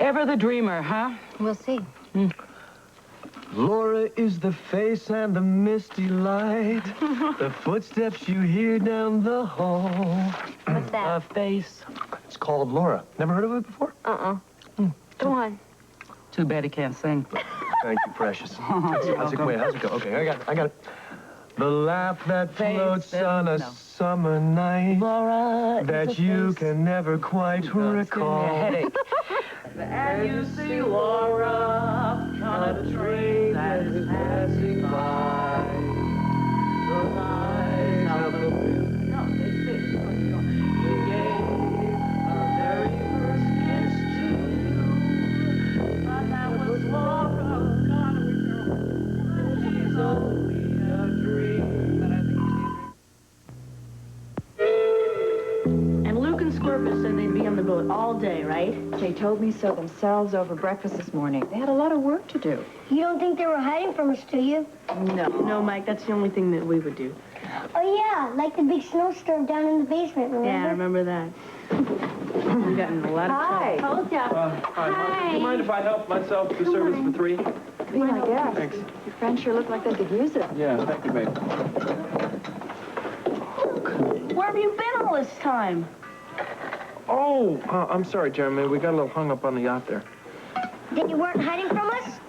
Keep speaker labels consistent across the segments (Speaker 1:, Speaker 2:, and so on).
Speaker 1: Ever the dreamer, huh?
Speaker 2: We'll see.
Speaker 3: Laura is the face and the misty light. The footsteps you hear down the hall.
Speaker 2: What's that?
Speaker 1: A face.
Speaker 3: It's called Laura. Never heard of it before?
Speaker 2: Go on.
Speaker 1: Too bad he can't sing.
Speaker 3: Thank you, precious. How's it go? Okay, I got it. The laugh that floats on a summer night.
Speaker 1: Laura,
Speaker 3: that you can never quite recall.
Speaker 1: Headache. And you see Laura on a train that is passing by. The lights of the moon. No, they say. He gave our very first kiss to you. But that was Laura, she's only a dream. But I think
Speaker 4: And Luke and Scorpus said they'd be on the boat all day, right?
Speaker 5: They told me so themselves over breakfast this morning. They had a lot of work to do.
Speaker 6: You don't think they were hiding from us, do you?
Speaker 4: No, Mike, that's the only thing that we would do.
Speaker 6: Oh, yeah, like the big snowstorm down in the basement, remember?
Speaker 4: Yeah, I remember that. We got in a lot of trouble.
Speaker 2: Told ya.
Speaker 7: Hi. Do you mind if I help myself to service for 3?
Speaker 5: Be my guest.
Speaker 7: Thanks.
Speaker 5: Your friends sure look like they could use it.
Speaker 7: Yeah, thank you, babe.
Speaker 4: Where have you been all this time?
Speaker 7: Oh, I'm sorry, Jeremy. We got a little hung up on the yacht there.
Speaker 6: Then you weren't hiding from us?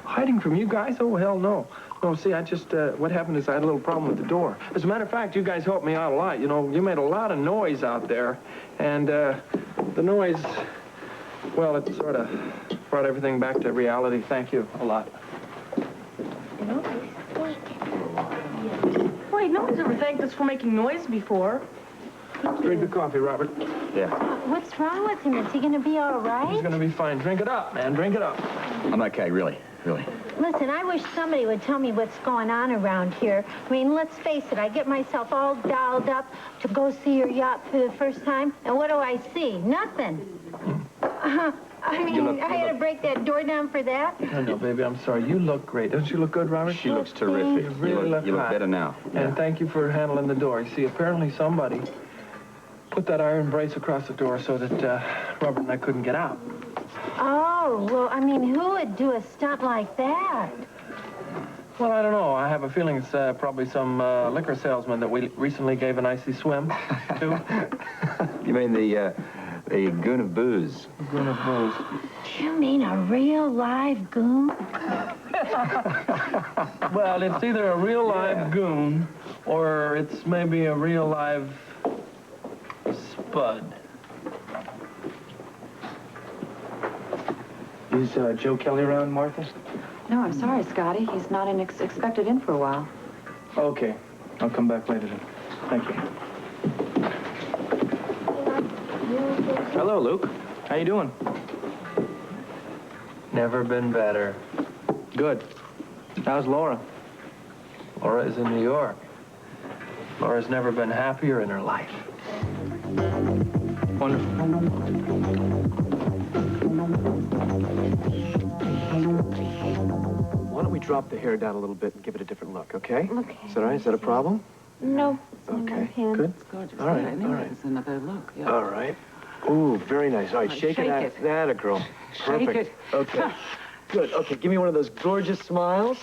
Speaker 7: Hiding from you guys? Oh, hell no. No, see, I just, what happened is I had a little problem with the door. As a matter of fact, you guys helped me out a lot. You know, you made a lot of noise out there. And, the noise, well, it sort of brought everything back to reality. Thank you a lot.
Speaker 4: Wait, nobody's ever thanked us for making noise before.
Speaker 7: Drink the coffee, Robert.
Speaker 3: Yeah.
Speaker 2: What's wrong with him? Is he going to be all
Speaker 7: He's
Speaker 2: right?
Speaker 7: gonna be fine. Drink it up, man. Drink it up.
Speaker 8: I'm okay, really.
Speaker 2: Listen, I wish somebody would tell me what's going on around here. I mean, let's face it, I get myself all dolled up to go see your yacht for the first time, and what do I see? Nothing. I mean, I had to break that door down for that.
Speaker 7: No, baby, I'm sorry. You look great. Don't you look good, Robert?
Speaker 8: She looks terrific.
Speaker 7: You really look
Speaker 8: you look
Speaker 7: hot.
Speaker 8: better now.
Speaker 7: And thank you for handling the door. You see, apparently somebody put that iron brace across the door so that Robert and I couldn't get out.
Speaker 2: Oh, well, I mean, who would do a stunt like that?
Speaker 7: Well, I don't know. I have a feeling it's probably some liquor salesman that we recently gave an icy swim to.
Speaker 8: You mean the goon of booze?
Speaker 7: Goon of booze.
Speaker 2: You mean a real live goon?
Speaker 7: Well, it's either a real live goon or it's maybe a real live spud. Is Joe Kelly around, Martha?
Speaker 5: No, I'm sorry, Scotty. He's not expected in for a while.
Speaker 7: Okay. I'll come back later then. Thank you.
Speaker 3: Hello, Luke. How you doing?
Speaker 7: Never been better.
Speaker 3: Good. How's Laura?
Speaker 7: Laura is in New York. Laura's never been happier in her life.
Speaker 3: Wonderful. Why don't we drop the hair down a little bit and give it a different look, okay?
Speaker 2: Okay.
Speaker 3: Is that all right? Is that a problem?
Speaker 2: No.
Speaker 3: Okay. Good.
Speaker 1: It's gorgeous.
Speaker 3: All right,
Speaker 1: I
Speaker 3: all
Speaker 1: know
Speaker 3: right.
Speaker 1: It's another look. Yeah.
Speaker 3: All right. Ooh, very nice. All right, shake it
Speaker 1: shake
Speaker 3: out.
Speaker 1: it.
Speaker 3: That a girl. Perfect.
Speaker 1: it.
Speaker 3: Okay. Good. Okay, give me one of those gorgeous smiles.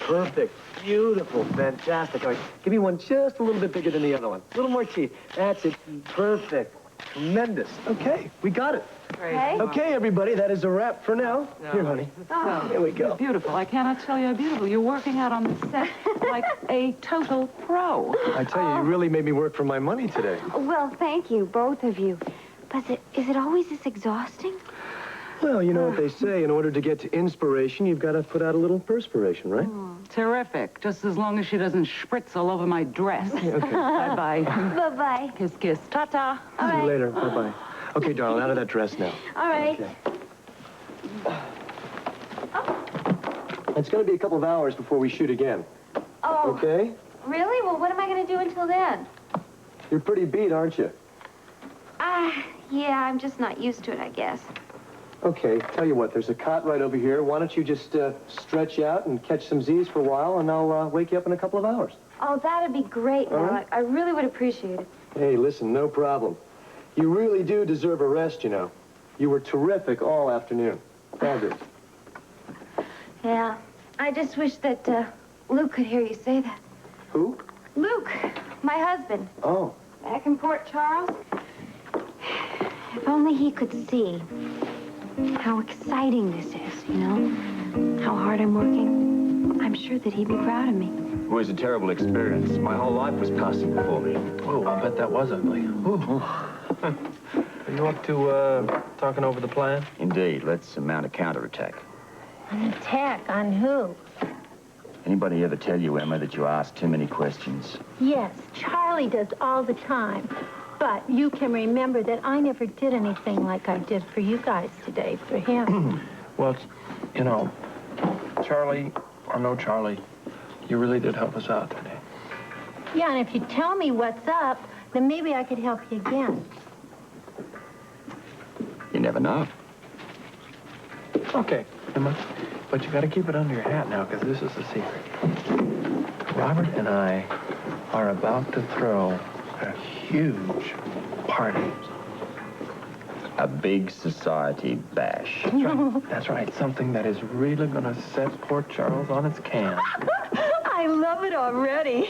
Speaker 3: Perfect. Beautiful. Fantastic. All right, give me one just a little bit bigger than the other one. A little more teeth. That's it. Perfect. Tremendous. Okay, we got it.
Speaker 2: Okay.
Speaker 3: Okay, everybody, that is a wrap for now. Here, honey. Here we go.
Speaker 1: Beautiful. I cannot tell you how beautiful. You're working out on the set like a total pro.
Speaker 3: I tell you, you really made me work for my money today.
Speaker 2: Well, thank you, both of you. But is it always this exhausting?
Speaker 3: Well, you know what they say, in order to get to inspiration, you've got to put out a little perspiration, right?
Speaker 1: Terrific. Just as long as she doesn't spritz all over my dress.
Speaker 3: Okay.
Speaker 1: Bye-bye.
Speaker 2: Bye-bye.
Speaker 1: Kiss, kiss. Ta-ta.
Speaker 3: See you later. Bye-bye. Okay, darling, out of that dress now.
Speaker 2: All right.
Speaker 3: Okay. It's going to be a couple of hours before we shoot again.
Speaker 2: Oh,
Speaker 3: Okay?
Speaker 2: really? Well, what am I going to do until then?
Speaker 3: You're pretty beat, aren't you?
Speaker 2: Yeah, I'm just not used to it, I guess.
Speaker 3: Okay, tell you what, there's a cot right over here. Why don't you just stretch out and catch some Z's for a while, and I'll wake you up in a couple of hours.
Speaker 2: Oh, that'd be great,
Speaker 3: All
Speaker 2: Noah.
Speaker 3: right.
Speaker 2: I really would appreciate it.
Speaker 3: Hey, listen, no problem. You really do deserve a rest, you know.
Speaker 7: You were terrific all afternoon. Fabulous.
Speaker 2: Yeah, I just wish that Luke could hear you say that.
Speaker 7: Who?
Speaker 2: Luke, my husband,
Speaker 7: Oh.
Speaker 2: back in Port Charles. If only he could see how exciting this is, you know, how hard I'm working. I'm sure that he'd be proud of me.
Speaker 8: It was a terrible experience. My whole life was passing before me.
Speaker 7: Oh, I bet that was ugly. Ooh. Are you up to talking over the plan?
Speaker 8: Indeed. Let's mount a counterattack.
Speaker 2: An attack on who?
Speaker 8: Anybody ever tell you, Emma, that you ask too many questions?
Speaker 2: Yes, Charlie does all the time. But you can remember that I never did anything like I did for you guys today, for him.
Speaker 7: Well, you know, Charlie, or no Charlie, you really did help us out today.
Speaker 2: Yeah, and if you tell me what's up, then maybe I could help you again.
Speaker 8: You never know.
Speaker 7: Okay, Emma, but you got to keep it under your hat now, because this is a secret. Robert and I are about to throw a huge party.
Speaker 8: A big society bash.
Speaker 7: That's right. That's right. Something that is really going to set Port Charles on its can.
Speaker 5: I love it already.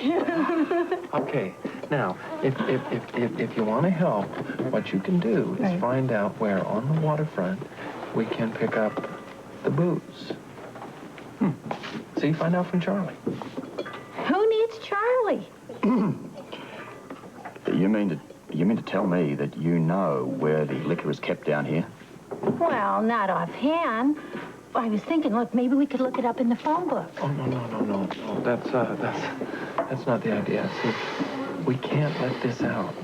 Speaker 7: Okay. Now, if you want to help, what you can do is find out where on the waterfront we can pick up the booze. See, find out from Charlie.
Speaker 2: Who needs Charlie?
Speaker 8: You mean to tell me that you know where the liquor is kept down here?
Speaker 2: Well, not offhand. I was thinking, look, maybe we could look it up in the phone book.
Speaker 7: Oh, no. That's not the idea. See, we can't let this out.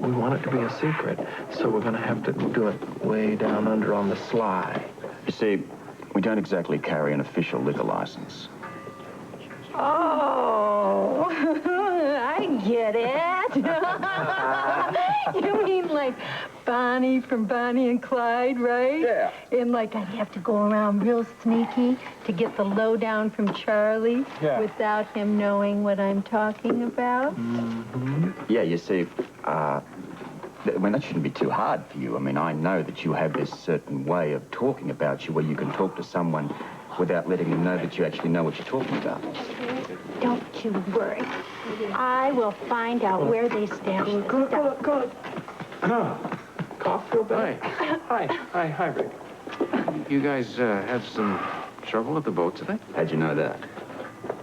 Speaker 7: We want it to be a secret, so we're gonna have to do it way down under on the sly.
Speaker 8: You see, we don't exactly carry an official liquor license.
Speaker 2: Oh, I get it. You mean like Bonnie from Bonnie and Clyde, right?
Speaker 8: Yeah.
Speaker 2: And like I'd have to go around real sneaky to get the lowdown from Charlie without him knowing what I'm talking about?
Speaker 7: Mm-hmm.
Speaker 8: Yeah, you see, I mean, that shouldn't be too hard for you. I mean, I know that you have this certain way of talking about you where you can talk to someone without letting them know that you actually know what you're talking about.
Speaker 2: Don't you worry. I will find out where they stash the stuff.
Speaker 7: Go. Cough real bad. Hi, Rick.
Speaker 9: You guys had some trouble at the boat today?
Speaker 8: How'd you know that?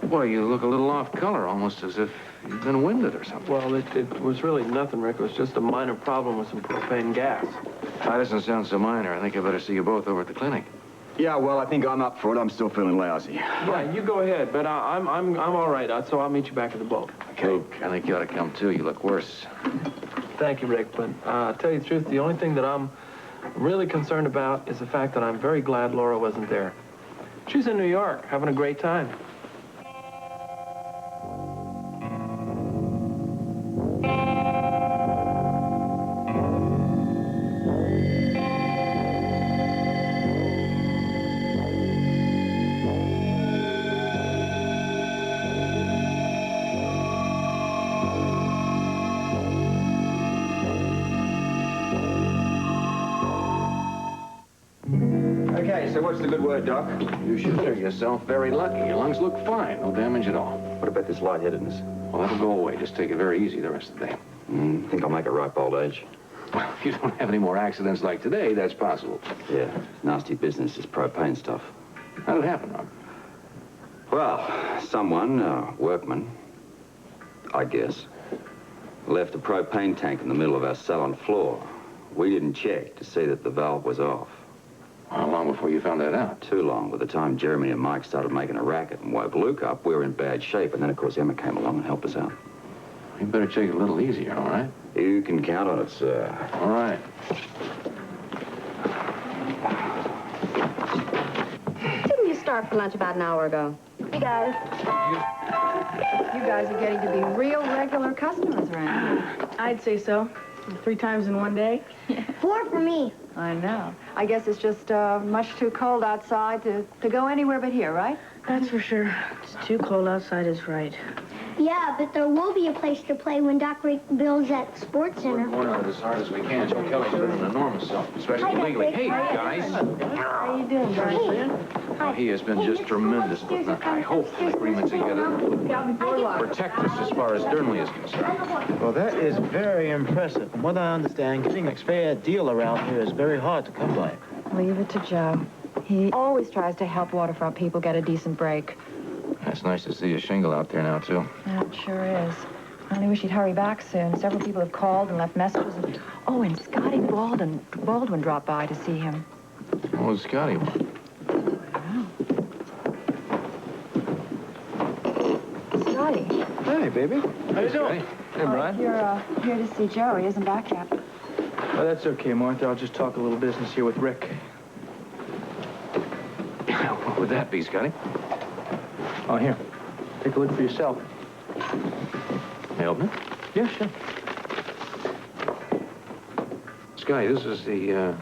Speaker 9: Well, you look a little off color, almost as if you've been winded or something.
Speaker 7: Well, it was really nothing, Rick. It was just a minor problem with some propane gas.
Speaker 9: That doesn't sound so minor. I think I better see you both over at the clinic.
Speaker 8: Yeah, well, I think I'm up for it. I'm still feeling lousy.
Speaker 7: Yeah, you go ahead, but I'm all right, so I'll meet you back at the boat.
Speaker 9: Okay. I think you ought to come, too. You look worse.
Speaker 7: Thank you, Rick, but to tell you the truth, the only thing that I'm really concerned about is the fact that I'm very glad Laura wasn't there. She's in New York, having a great time.
Speaker 8: Okay, so what's the good word, Doc?
Speaker 9: You should consider yourself very lucky. Your lungs look fine. No damage at all.
Speaker 8: What about this lightheadedness?
Speaker 9: Well, that'll go away. Just take it very easy the rest of the day.
Speaker 8: Think I'll make a ripe old age.
Speaker 9: Well, if you don't have any more accidents like today, that's possible.
Speaker 8: Yeah, nasty business is propane stuff.
Speaker 9: How'd it happen, Rob?
Speaker 8: Well, someone, workman, I guess, left a propane tank in the middle of our salon floor. We didn't check to see that the valve was off.
Speaker 9: How long before you found that out?
Speaker 8: Too long. By the time Jeremy and Mike started making a racket and woke Luke up, we were in bad shape. And then, of course, Emma came along and helped us out.
Speaker 9: You better take it a little easier, all right?
Speaker 8: You can count on it, sir.
Speaker 9: All right.
Speaker 5: Didn't you start for lunch about an hour ago?
Speaker 2: Hey, guys.
Speaker 5: You guys are getting to be real regular customers around here.
Speaker 4: I'd say so. 3 times in one day.
Speaker 6: 4 for me.
Speaker 5: I know. I guess it's just much too cold outside to go anywhere but here, right?
Speaker 4: That's for sure. It's too cold outside is right.
Speaker 6: Yeah, but there will be a place to play when Doc Rick builds that sports
Speaker 9: We're
Speaker 6: center.
Speaker 9: going at it as hard as we can. Joe Kelly's doing an enormous help, especially legally. Hey, guys.
Speaker 4: How you doing, Brian?
Speaker 9: Oh, he has been just tremendous, but I hope the agreements together protect us as far as Durnley is concerned.
Speaker 10: Well, that is very impressive. From what I understand, getting a fair deal around here is very hard to come by.
Speaker 5: Leave it to Joe. He always tries to help waterfront people get a decent break.
Speaker 9: It's nice to see a shingle out there now, too.
Speaker 5: Yeah, it sure is. I only wish he'd hurry back soon. Several people have called and left messages. Oh, and Scotty Baldwin dropped by to see him.
Speaker 9: Oh, Scotty.
Speaker 5: Scotty.
Speaker 7: Hey, baby. How you doing? Hey, Brian.
Speaker 5: You're here to see Joe. He isn't back yet.
Speaker 7: Oh, that's okay, Martha. I'll just talk a little business here with Rick.
Speaker 9: What would that be, Scotty?
Speaker 7: Oh, here. Take a look for yourself.
Speaker 9: Help me?
Speaker 7: Yeah, sure.
Speaker 9: Scotty, this is the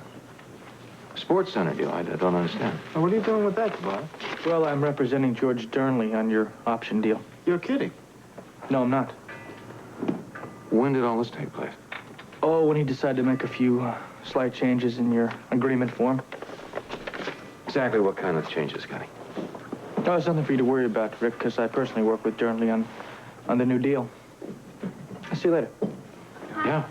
Speaker 9: sports center deal. I don't understand.
Speaker 7: Oh, what are you doing with that, Bob? Well, I'm representing George Durnley on your option deal.
Speaker 10: You're kidding.
Speaker 7: No, I'm not.
Speaker 9: When did all this take place?
Speaker 7: Oh, when he decided to make a few slight changes in your agreement form.
Speaker 9: Exactly what kind of changes, Scotty?
Speaker 7: Oh, it's nothing for you to worry about, Rick, because I personally work with Durnley on the new deal. I'll see you later.
Speaker 9: Yeah.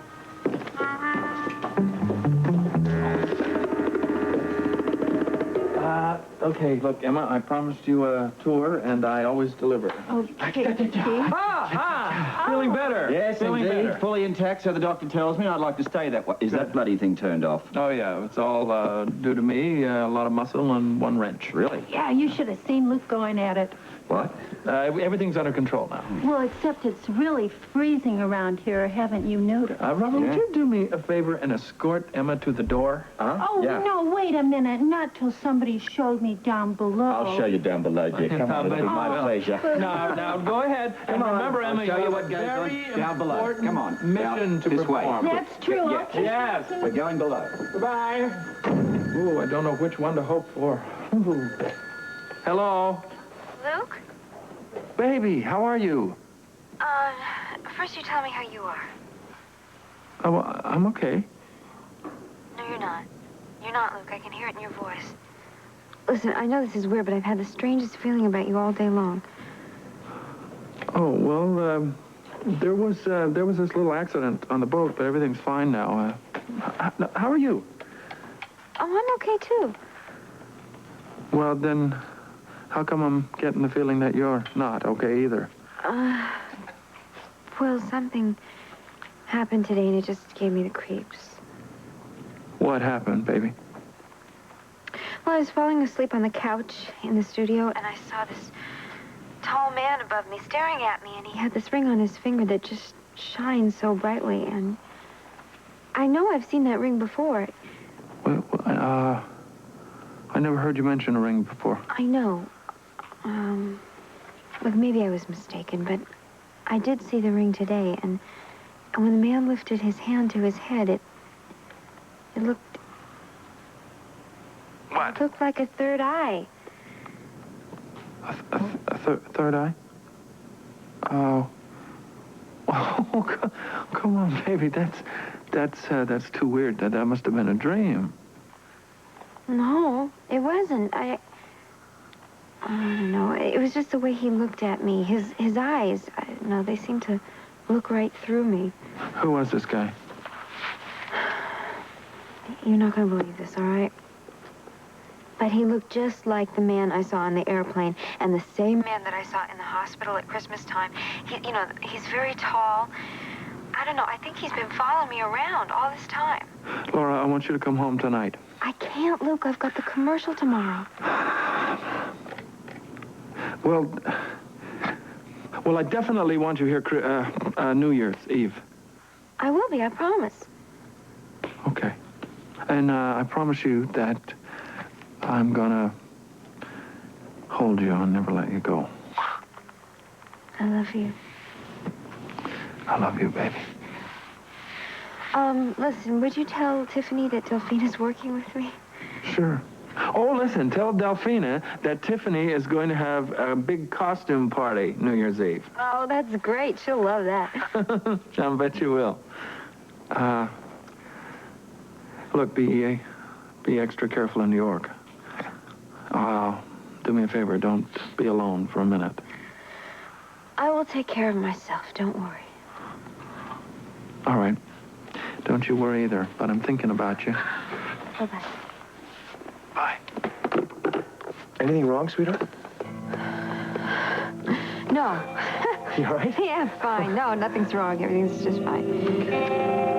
Speaker 7: Okay, look, Emma, I promised you a tour, and I always deliver.
Speaker 2: Okay, Steve.
Speaker 7: Feeling better.
Speaker 11: Yes,
Speaker 7: Feeling
Speaker 11: indeed.
Speaker 7: better.
Speaker 11: Fully intact, so the doctor tells me. I'd like to stay that way. Is that bloody thing turned off?
Speaker 7: Oh, yeah, it's all due to me. A lot of muscle and one wrench.
Speaker 11: Really?
Speaker 2: Yeah, you should have seen Luke going at it.
Speaker 11: What?
Speaker 7: Everything's under control now.
Speaker 2: Well, except it's really freezing around here, haven't you noticed?
Speaker 7: Robert, would
Speaker 11: Yeah.
Speaker 7: you do me a favor and escort Emma to the door?
Speaker 11: Huh?
Speaker 2: Oh,
Speaker 11: Yeah.
Speaker 2: no, wait a minute. Not till somebody showed me down below.
Speaker 11: I'll show you down below, dear. Come on, it'll be my pleasure.
Speaker 7: Now, go ahead. And remember, Emma,
Speaker 11: I'll show
Speaker 7: you
Speaker 11: you
Speaker 7: have
Speaker 11: what
Speaker 7: a
Speaker 11: goes
Speaker 7: very
Speaker 11: on down below.
Speaker 7: important
Speaker 11: Come on.
Speaker 7: mission to
Speaker 11: this way.
Speaker 7: perform.
Speaker 2: That's true.
Speaker 11: Yeah.
Speaker 7: Yes.
Speaker 11: We're going below.
Speaker 7: Goodbye. Ooh, I don't know which one to hope for. Ooh. Hello?
Speaker 12: Luke?
Speaker 7: Baby, how are you?
Speaker 12: First you tell me how you are.
Speaker 7: Oh, I'm okay.
Speaker 12: No, you're not. You're not, Luke. I can hear it in your voice. Listen, I know this is weird, but I've had the strangest feeling about you all day long.
Speaker 7: Oh, well, there was this little accident on the boat, but everything's fine now. How are you?
Speaker 12: Oh, I'm okay, too.
Speaker 7: Well, then, how come I'm getting the feeling that you're not okay either?
Speaker 12: Well, something happened today, and it just gave me the creeps.
Speaker 7: What happened, baby?
Speaker 12: Well, I was falling asleep on the couch in the studio, and I saw this tall man above me staring at me, and he had this ring on his finger that just shines so brightly, and I know I've seen that ring before.
Speaker 7: Well, I never heard you mention a ring before.
Speaker 12: I know. Look, maybe I was mistaken, but I did see the ring today, and when the man lifted his hand to his head, it looked...
Speaker 7: What?
Speaker 12: It looked like a third eye.
Speaker 7: A third eye? Oh. Oh, come on, baby. That's too weird. That must have been a dream.
Speaker 12: No, it wasn't. I don't know. It was just the way he looked at me. His eyes, I don't know, they seemed to look right through me.
Speaker 7: Who was this guy?
Speaker 12: You're not going to believe this, all right? But he looked just like the man I saw on the airplane, and the same man that I saw in the hospital at Christmas time. He's very tall. I don't know. I think he's been following me around all this time.
Speaker 7: Laura, I want you to come home tonight.
Speaker 12: I can't, Luke. I've got the commercial tomorrow.
Speaker 7: Well, I definitely want you here New Year's Eve.
Speaker 12: I will be, I promise.
Speaker 7: Okay. And I promise you that I'm gonna hold you and never let you go.
Speaker 12: I love you.
Speaker 7: I love you, baby.
Speaker 12: Listen, would you tell Tiffany that Delphina's working with me?
Speaker 7: Sure. Oh, listen, tell Delphina that Tiffany is going to have a big costume party New Year's Eve.
Speaker 12: Oh, that's great. She'll love that.
Speaker 7: I bet you will. Look, be extra careful in New York. Do me a favor, don't be alone for a minute.
Speaker 12: I will take care of myself. Don't worry.
Speaker 7: All right. Don't you worry either, but I'm thinking about you.
Speaker 12: Bye-bye.
Speaker 7: Bye.
Speaker 3: Anything wrong, sweetheart?
Speaker 12: No.
Speaker 3: You all right?
Speaker 12: Yeah, fine. No, nothing's wrong. Everything's just fine.